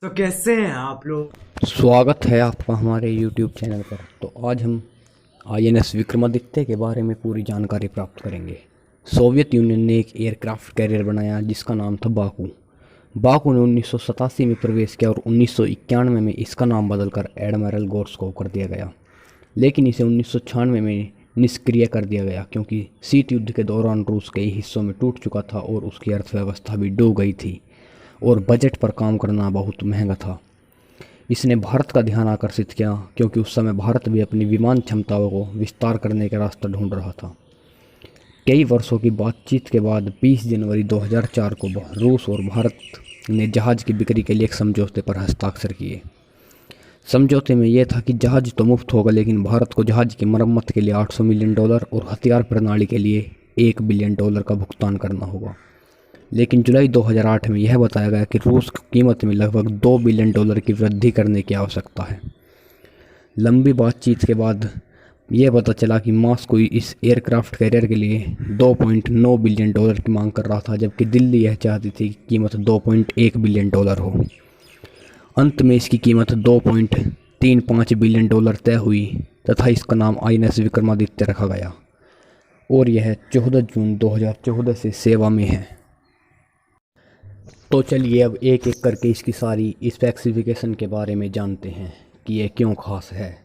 तो कैसे हैं आप लोग। स्वागत है आपका हमारे YouTube चैनल पर। तो आज हम INS विक्रमादित्य के बारे में पूरी जानकारी प्राप्त करेंगे। सोवियत यूनियन ने एक एयरक्राफ्ट कैरियर बनाया जिसका नाम था बाकू। बाकू ने 1987 में प्रवेश किया और 1991 में इसका नाम बदलकर एडमिरल गोर्स्कोव कर दिया गया, लेकिन इसे 1996 में निष्क्रिय कर दिया गया क्योंकि शीत युद्ध के दौरान रूस कई हिस्सों में टूट चुका था और उसकी अर्थव्यवस्था भी डूब गई थी और बजट पर काम करना बहुत महंगा था। इसने भारत का ध्यान आकर्षित किया क्योंकि उस समय भारत भी अपनी विमान क्षमताओं को विस्तार करने का रास्ता ढूंढ रहा था। कई वर्षों की बातचीत के बाद 20 जनवरी 2004 को रूस और भारत ने जहाज़ की बिक्री के लिए एक समझौते पर हस्ताक्षर किए। समझौते में यह था कि जहाज़ तो मुफ्त होगा, लेकिन भारत को जहाज़ की मरम्मत के लिए $800 मिलियन और हथियार प्रणाली के लिए $1 बिलियन का भुगतान करना होगा। लेकिन जुलाई 2008 में यह बताया गया कि रूस की कीमत में लगभग $2 बिलियन की वृद्धि करने की आवश्यकता है। लंबी बातचीत के बाद यह पता चला कि मॉस्को इस एयरक्राफ्ट कैरियर के लिए $2.9 बिलियन की मांग कर रहा था, जबकि दिल्ली यह चाहती थी कि कीमत $2.1 बिलियन हो। अंत में इसकी कीमत $2.35 बिलियन तय हुई तथा इसका नाम INS विक्रमादित्य रखा गया और यह 14 जून 2014 से सेवा में है। तो चलिए अब एक एक करके इसकी सारी स्पेसिफिकेशन के बारे में जानते हैं कि यह क्यों खास है।